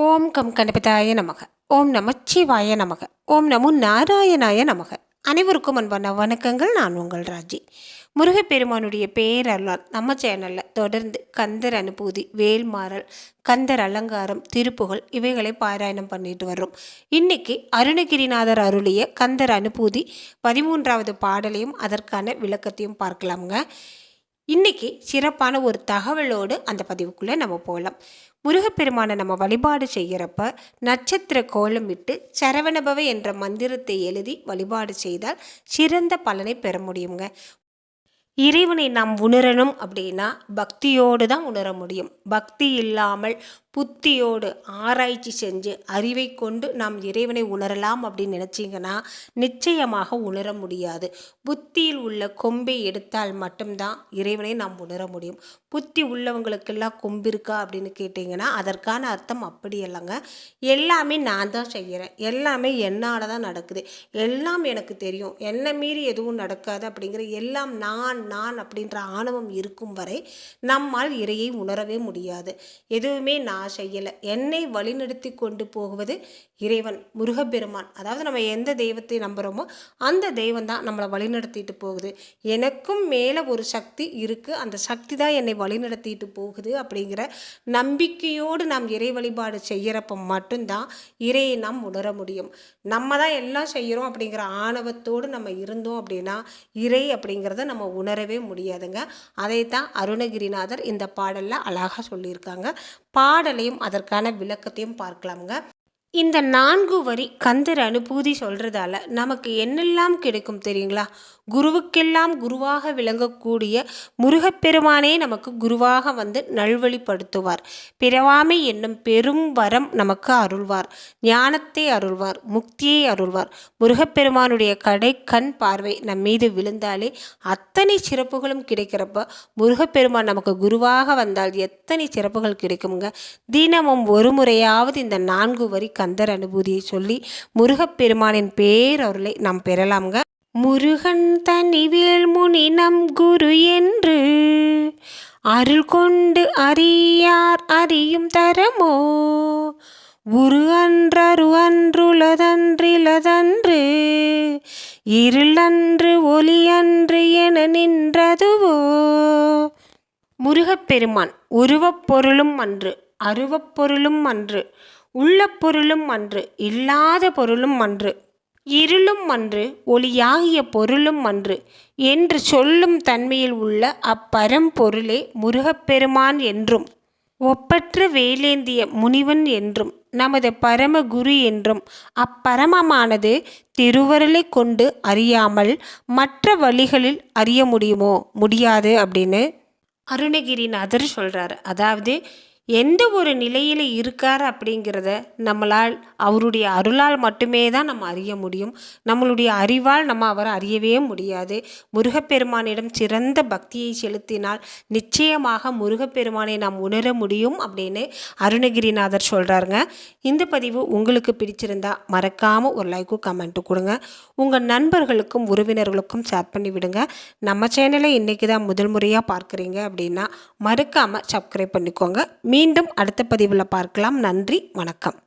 ஓம் come கணபதாய நமக. ஓம் நமச்சிவாய நமக. ஓம் நமோ நாராயணாய நமக. அனைவருக்கும் அன்பான வணக்கங்கள். நான் உங்கள் ராஜி. முருகப்பெருமானுடைய பேரருளால் நம்ம சேனலில் தொடர்ந்து கந்தர் அனுபூதி, வேல்மாறல், கந்தர் அலங்காரம், திருப்புகழ் இவைகளை பாராயணம் பண்ணிட்டு வர்றோம். இன்னைக்கு அருணகிரிநாதர் அருளிய கந்தர் அனுபூதி 13வது பாடலையும் அதற்கான விளக்கத்தையும் பார்க்கலாமுங்க. இன்னைக்கு சிறப்பான ஒரு தகவலோடு அந்த பதிவுக்குள்ளே நம்ம போகலாம். முருகப்பெருமானை நம்ம வழிபாடு செய்கிறப்ப நட்சத்திர கோலமிட்டு சரவணபவ என்ற மந்திரத்தை எழுதி வழிபாடு செய்தால் சிறந்த பலனை பெற முடியுங்க. இறைவனை நாம் உணரணும் அப்படின்னா பக்தியோடு தான் உணர முடியும். பக்தி இல்லாமல் புத்தியோடு ஆராய்ச்சி செஞ்சு அறிவை கொண்டு நாம் இறைவனை உணரலாம் அப்படின்னு நினச்சிங்கன்னா நிச்சயமாக உணர முடியாது. புத்தியில் உள்ள கொம்பை எடுத்தால் மட்டும்தான் இறைவனை நாம் உணர முடியும். புத்தி உள்ளவங்களுக்கெல்லாம் கொம்பு இருக்கா அப்படின்னு கேட்டிங்கன்னா அதற்கான அர்த்தம் அப்படி இல்லைங்க. எல்லாமே நான் தான் செய்கிறேன், எல்லாமே என்னால் தான் நடக்குது, எல்லாம் எனக்கு தெரியும், என்னை மீறி எதுவும் நடக்காது அப்படிங்கிற எல்லாம் நான் அப்படின்ற ஆணவம் இருக்கும் வரை நம்மால் இறையை உணரவே முடியாது. எதுவுமே நான் செய்யலை, என்னை வழிநடத்தி கொண்டு போகுவது இறைவன் முருகப்பெருமான். அதாவது நம்ம எந்த தெய்வத்தை நம்புகிறோமோ அந்த தெய்வம் தான் நம்மளை வழிநடத்திட்டு போகுது. எனக்கும் மேலே ஒரு சக்தி இருக்குது, அந்த சக்தி தான் என்னை வழிநடத்திட்டு போகுது அப்படிங்கிற நம்பிக்கையோடு நாம் இறை வழிபாடு செய்கிறப்ப மட்டும்தான் இறையை நாம் உணர முடியும். நம்ம தான் எல்லாம் செய்கிறோம் அப்படிங்கிற ஆணவத்தோடு நம்ம இருந்தோம் அப்படின்னா இறை அப்படிங்கிறத நம்ம உணரவே முடியாதுங்க. அதைத்தான் அருணகிரிநாதர் இந்த பாடலில் அழகாக சொல்லியிருக்காங்க. பாடலையும் அதற்கான விளக்கத்தையும் பார்க்கலாமுங்க. இந்த 4 வரி கந்தர் அனுபூதி சொல்கிறதால நமக்கு என்னெல்லாம் கிடைக்கும் தெரியுங்களா? குருவுக்கெல்லாம் குருவாக விளங்கக்கூடிய முருகப்பெருமானே நமக்கு குருவாக வந்து நல்வழிப்படுத்துவார். பிறவாமை என்னும் பெரும் வரம் நமக்கு அருள்வார். ஞானத்தை அருள்வார், முக்தியை அருள்வார். முருகப்பெருமானுடைய கடை கண் பார்வை நம் மீது விழுந்தாலே அத்தனை சிறப்புகளும் கிடைக்கிறப்ப முருகப்பெருமான் நமக்கு குருவாக வந்தால் எத்தனை சிறப்புகள் கிடைக்குங்க. தினமும் ஒரு முறையாவது இந்த 4 வரி கந்தர் அனுபூதியை சொல்லி முருகப்பெருமானின் பேரருளை நாம் பெறலாம்ங்க. முருகன் தனிவேல் முனி நம் குரு என்று அருள் கொண்டு அறியார் அறியும் தரமோ உரு அன்றரு அன்றுளதன்றிலதன்று இருள் அன்று ஒளி அன்று என நின்றதுவோ. முருகப்பெருமான் உருவப்பொருளும் அன்று, அருவப்பொருளும் அன்று, உள்ள பொருளும் அன்று, இல்லாத பொருளும் அன்று, இருளும் அன்று, ஒளியாகிய பொருளும் அன்று என்று சொல்லும் தன்மையில் உள்ள அப்பரம்பொருளே முருகப்பெருமான் என்றும் ஒப்பற்ற வேலேந்திய முனிவன் என்றும் நமது பரமகுரு என்றும் அப்பரமமானது திருவருளை கொண்டு அறியாமல் மற்ற வழிகளில் அறிய முடியுமோ? முடியாது அப்படின்னு அருணகிரிநாதர் சொல்கிறார். அதாவது எந்த ஒரு நிலையில் இருக்கார் அப்படிங்கிறத நம்மளால் அவருடைய அருளால் மட்டுமே தான் நம்ம அறிய முடியும். நம்மளுடைய அறிவால் நம்ம அவரை அறியவே முடியாது. முருகப்பெருமானிடம் சிறந்த பக்தியை செலுத்தினால் நிச்சயமாக முருகப்பெருமானை நாம் உணர முடியும் அப்படின்னு அருணகிரிநாதர் சொல்கிறாருங்க. இந்த பதிவு உங்களுக்கு பிடிச்சிருந்தா மறக்காமல் ஒரு லைக்கும் கமெண்ட்டும் கொடுங்க. உங்கள் நண்பர்களுக்கும் உறவினர்களுக்கும் ஷேர் பண்ணி விடுங்க. நம்ம சேனலை இன்றைக்கி தான் முதல் முறையாக பார்க்குறீங்க அப்படின்னா மறக்காமல் சப்ஸ்கிரைப் பண்ணிக்கோங்க. மீண்டும் அடுத்த பதிவில் பார்க்கலாம். நன்றி, வணக்கம்.